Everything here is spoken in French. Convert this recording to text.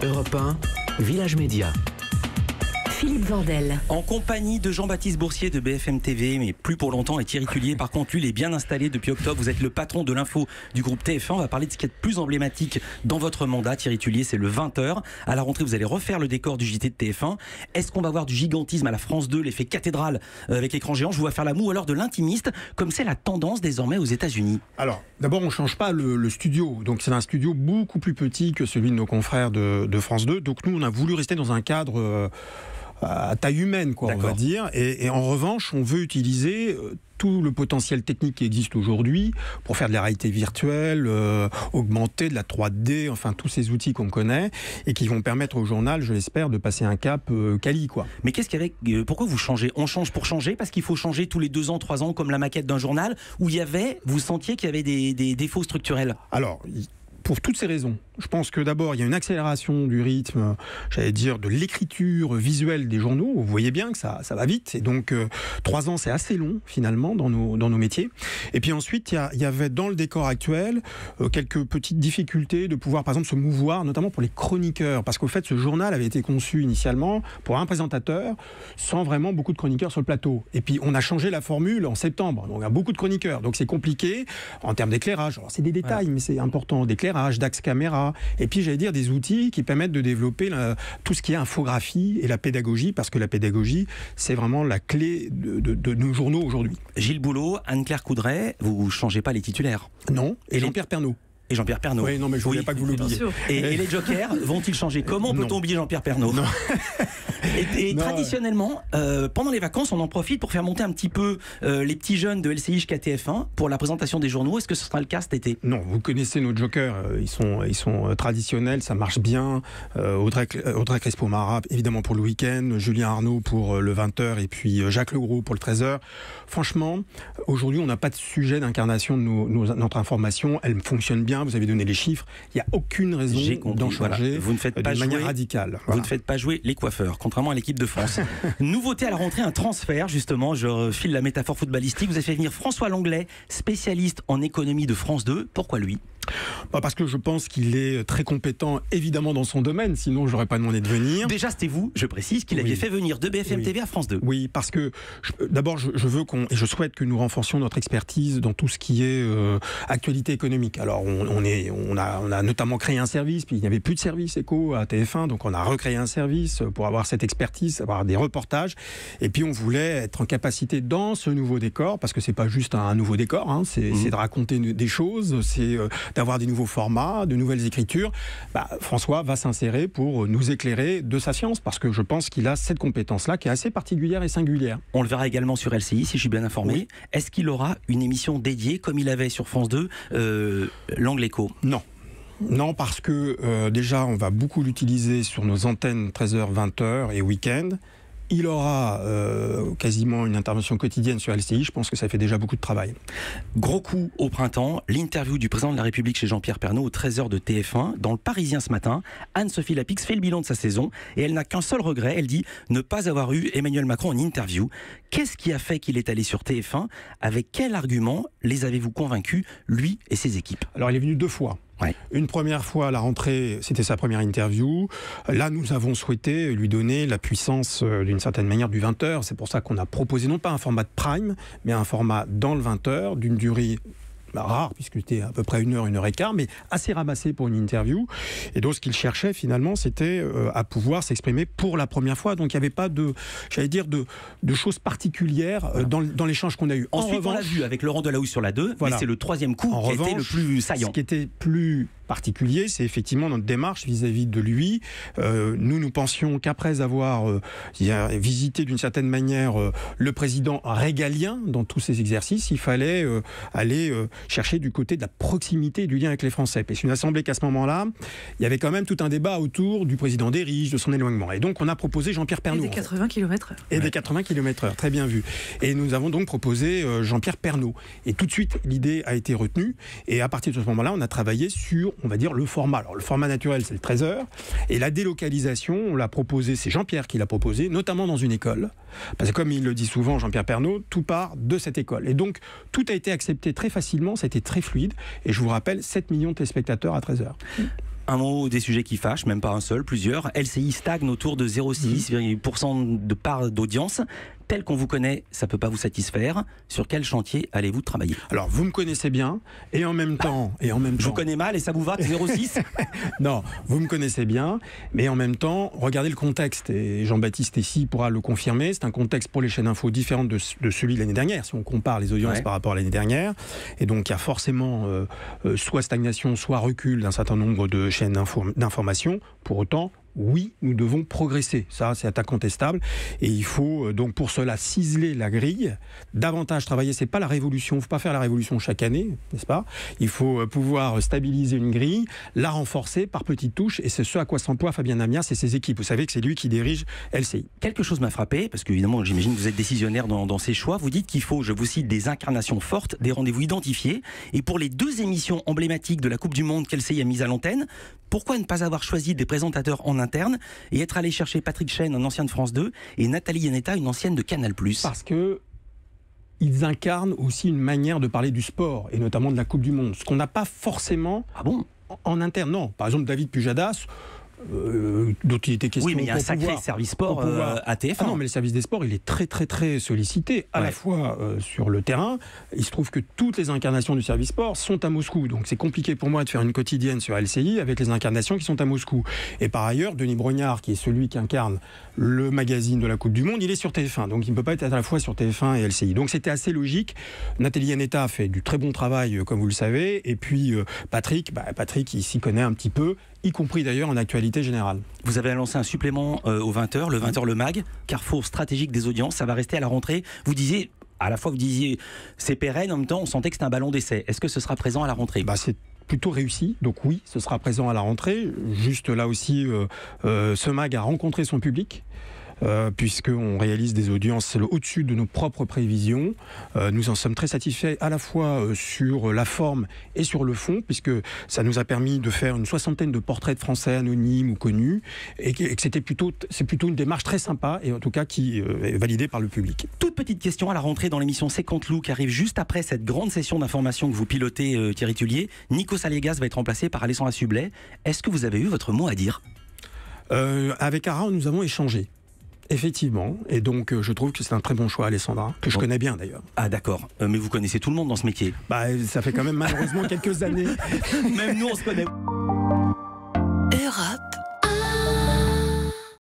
Europe 1, Village Média. Philippe Vandel. En compagnie de Jean-Baptiste Boursier de BFM TV, mais plus pour longtemps, et Thierry Tullier. Par contre, lui, il est bien installé depuis octobre. Vous êtes le patron de l'info du groupe TF1. On va parler de ce qui est le plus emblématique dans votre mandat. Thierry Tullier, c'est le 20h. À la rentrée, vous allez refaire le décor du JT de TF1. Est-ce qu'on va voir du gigantisme à la France 2, l'effet cathédrale avec écran géant? Je vous vois faire la moue, ou alors de l'intimiste, comme c'est la tendance désormais aux États-Unis. Alors, d'abord, on ne change pas le studio. Donc, c'est un studio beaucoup plus petit que celui de nos confrères de France 2. Donc, nous, on a voulu rester dans un cadre à taille humaine, quoi, on va dire. Et en revanche, on veut utiliser tout le potentiel technique qui existe aujourd'hui pour faire de la réalité virtuelle, augmentée, de la 3D, enfin tous ces outils qu'on connaît et qui vont permettre au journal, je l'espère, de passer un cap quali, quoi. Mais qu'est-ce qu'il y avait, pourquoi vous changez? On change pour changer parce qu'il faut changer tous les 2 ans, 3 ans comme la maquette d'un journal, où vous sentiez qu'il y avait des défauts structurels? Alors, pour toutes ces raisons, je pense que d'abord, il y a une accélération du rythme, j'allais dire, de l'écriture visuelle des journaux. Vous voyez bien que ça va vite. Et donc, 3 ans, c'est assez long, finalement, dans nos métiers. Et puis ensuite, il y avait dans le décor actuel quelques petites difficultés de pouvoir, par exemple, se mouvoir, notamment pour les chroniqueurs. Parce qu'au fait, ce journal avait été conçu initialement pour un présentateur, sans vraiment beaucoup de chroniqueurs sur le plateau. Et puis, on a changé la formule en septembre. Donc, il y a beaucoup de chroniqueurs. Donc, c'est compliqué en termes d'éclairage. Alors, c'est des détails, mais c'est important. D'éclairage, d'axe caméra. Et puis, j'allais dire, des outils qui permettent de développer tout ce qui est infographie et la pédagogie, parce que la pédagogie, c'est vraiment la clé de nos journaux aujourd'hui. Gilles Boulot, Anne-Claire Coudray, vous ne changez pas les titulaires? Non, et Jean-Pierre Pernaut. Et Jean-Pierre Pernaut. Oui, non, mais je ne voulais pas que vous l'oubliez. Et les jokers vont-ils changer? Comment peut-on oublier Jean-Pierre Pernaut? Et traditionnellement, pendant les vacances, on en profite pour faire monter un petit peu les petits jeunes de LCI jusqu'à TF1 pour la présentation des journaux. Est-ce que ce sera le cas cet été? Non, vous connaissez nos jokers, ils sont traditionnels, ça marche bien. Audrey Crespo-Mara, évidemment pour le week-end, Julien Arnaud pour le 20h et puis Jacques Legros pour le 13h. Franchement, aujourd'hui, on n'a pas de sujet d'incarnation de notre information. Elle fonctionne bien. Vous avez donné les chiffres, il n'y a aucune raison d'en changer de manière radicale. Vous ne faites pas jouer les coiffeurs, contrairement à l'équipe de France. Nouveauté à la rentrée, un transfert, justement, je file la métaphore footballistique. Vous avez fait venir François Langlais, spécialiste en économie de France 2. Pourquoi lui? Parce que je pense qu'il est très compétent, évidemment, dans son domaine, sinon je n'aurais pas demandé de venir. Déjà, c'était vous, je précise, qui l'aviez fait venir de BFM TV à France 2. Oui, parce que d'abord, je veux et je souhaite que nous renforcions notre expertise dans tout ce qui est actualité économique. Alors, on a notamment créé un service, puis il n'y avait plus de service éco à TF1, donc on a recréé un service pour avoir cette expertise, avoir des reportages, et puis on voulait être en capacité dans ce nouveau décor, parce que c'est pas juste un nouveau décor, hein, c'est de raconter des choses, c'est d'avoir des nouveaux formats, de nouvelles écritures. François va s'insérer pour nous éclairer de sa science, parce que je pense qu'il a cette compétence-là qui est assez particulière et singulière. On le verra également sur LCI, si je suis bien informé. Oui. Est-ce qu'il aura une émission dédiée, comme il avait sur France 2, l'Angle Écho? Non, parce que déjà, on va beaucoup l'utiliser sur nos antennes 13h, 20h et week-end. Il aura quasiment une intervention quotidienne sur LCI. Je pense que ça fait déjà beaucoup de travail. Gros coup au printemps, l'interview du président de la République chez Jean-Pierre Pernaut au 13h de TF1. Dans le Parisien ce matin, Anne-Sophie Lapix fait le bilan de sa saison et elle n'a qu'un seul regret. Elle dit ne pas avoir eu Emmanuel Macron en interview. Qu'est-ce qui a fait qu'il est allé sur TF1? Avec quel argument les avez-vous convaincus, lui et ses équipes? Alors, il est venu 2 fois. Ouais. Une première fois à la rentrée, c'était sa première interview. Là, nous avons souhaité lui donner la puissance d'une certaine manière du 20h. C'est pour ça qu'on a proposé non pas un format de prime, mais un format dans le 20h, d'une durée rare, puisque c'était à peu près 1h15, mais assez ramassé pour une interview. Et donc, ce qu'il cherchait, finalement, c'était à pouvoir s'exprimer pour la première fois. Donc, il n'y avait pas de choses particulières dans l'échange qu'on a eu. Ensuite, on l'a vu avec Laurent Delahousse sur la 2, mais c'est le 3e coup qui a été le plus saillant. Ce qui était plus particulier, c'est effectivement notre démarche vis-à-vis de lui. Nous pensions qu'après avoir visité d'une certaine manière le président régalien dans tous ces exercices, il fallait aller chercher du côté de la proximité et du lien avec les Français. Et c'est une assemblée qu'à ce moment-là, il y avait quand même tout un débat autour du président des riches, de son éloignement. Et donc on a proposé Jean-Pierre Pernaut. Et des 80 km/h. Et des 80 km/h, très bien vu. Et nous avons donc proposé Jean-Pierre Pernaut. Et tout de suite, l'idée a été retenue. Et à partir de ce moment-là, on a travaillé sur, on va dire, le format. Alors le format naturel, c'est le 13h. Et la délocalisation, on l'a proposé, c'est Jean-Pierre qui l'a proposé, notamment dans une école. Parce que comme il le dit souvent, Jean-Pierre Pernaut, tout part de cette école. Et donc, tout a été accepté très facilement, ça a été très fluide. Et je vous rappelle, 7 millions de téléspectateurs à 13h. un mot des sujets qui fâchent, même pas un seul, plusieurs. LCI stagne autour de 0,6% de part d'audience. Tel qu'on vous connaît, ça peut pas vous satisfaire. Sur quel chantier allez-vous travailler? Alors, vous me connaissez bien, et en même temps... Je vous connais mal, et ça vous va, 0,6? Non, vous me connaissez bien, mais en même temps, regardez le contexte, et Jean-Baptiste ici pourra le confirmer, c'est un contexte pour les chaînes info différent de celui de l'année dernière, si on compare les audiences par rapport à l'année dernière, et donc il y a forcément soit stagnation, soit recul d'un certain nombre de chaînes d'information. Pour autant, oui, nous devons progresser. Ça, c'est incontestable. Et il faut donc pour cela ciseler la grille, davantage travailler. C'est pas la révolution. Il ne faut pas faire la révolution chaque année, n'est-ce pas? Il faut pouvoir stabiliser une grille, la renforcer par petites touches. Et c'est ce à quoi s'emploie Fabien Amias et ses équipes. Vous savez que c'est lui qui dirige LCI. Quelque chose m'a frappé, parce qu'évidemment, j'imagine que vous êtes décisionnaire dans ces choix. Vous dites qu'il faut, je vous cite, des incarnations fortes, des rendez-vous identifiés. Et pour les 2 émissions emblématiques de la Coupe du Monde qu'LCI a mises à l'antenne, pourquoi ne pas avoir choisi des présentateurs en interne et être allé chercher Patrick Chêne, un ancien de France 2, et Nathalie Yanetta, une ancienne de Canal+? Parce que ils incarnent aussi une manière de parler du sport, et notamment de la Coupe du Monde. Ce qu'on n'a pas forcément en interne. Non, par exemple, David Pujadas, dont il était question. Oui, mais il y a un sacré service sport à TF1. Ah non, mais le service des sports, il est très, très, très sollicité, à la fois sur le terrain. Il se trouve que toutes les incarnations du service sport sont à Moscou. Donc c'est compliqué pour moi de faire une quotidienne sur LCI avec les incarnations qui sont à Moscou. Et par ailleurs, Denis Brognard, qui est celui qui incarne le magazine de la Coupe du Monde, il est sur TF1. Donc il ne peut pas être à la fois sur TF1 et LCI. Donc c'était assez logique. Nathalie Yanetta a fait du très bon travail, comme vous le savez. Et puis Patrick, il s'y connaît un petit peu, y compris d'ailleurs en actualité générale. Vous avez lancé un supplément aux 20h, le 20h le MAG, carrefour stratégique des audiences, ça va rester à la rentrée. Vous disiez, à la fois vous disiez c'est pérenne, en même temps on sentait que c'était un ballon d'essai. Est-ce que ce sera présent à la rentrée? C'est plutôt réussi, donc oui, ce sera présent à la rentrée. Juste là aussi, ce MAG a rencontré son public. Puisqu'on réalise des audiences au-dessus de nos propres prévisions. Nous en sommes très satisfaits à la fois sur la forme et sur le fond, puisque ça nous a permis de faire une 60aine de portraits de Français anonymes ou connus, et que c'est plutôt une démarche très sympa, et en tout cas qui est validée par le public. Toute petite question à la rentrée dans l'émission C'est Canteloup, qui arrive juste après cette grande session d'information que vous pilotez, Thierry Tullier. Nico Saliagas va être remplacé par Alessandra Sublet. Est-ce que vous avez eu votre mot à dire? Avec Ara, nous avons échangé. Effectivement, et donc je trouve que c'est un très bon choix, Alessandra, que je connais bien d'ailleurs. Ah d'accord, mais vous connaissez tout le monde dans ce métier. Ça fait quand même malheureusement quelques années. Même nous on se connaît. Europe.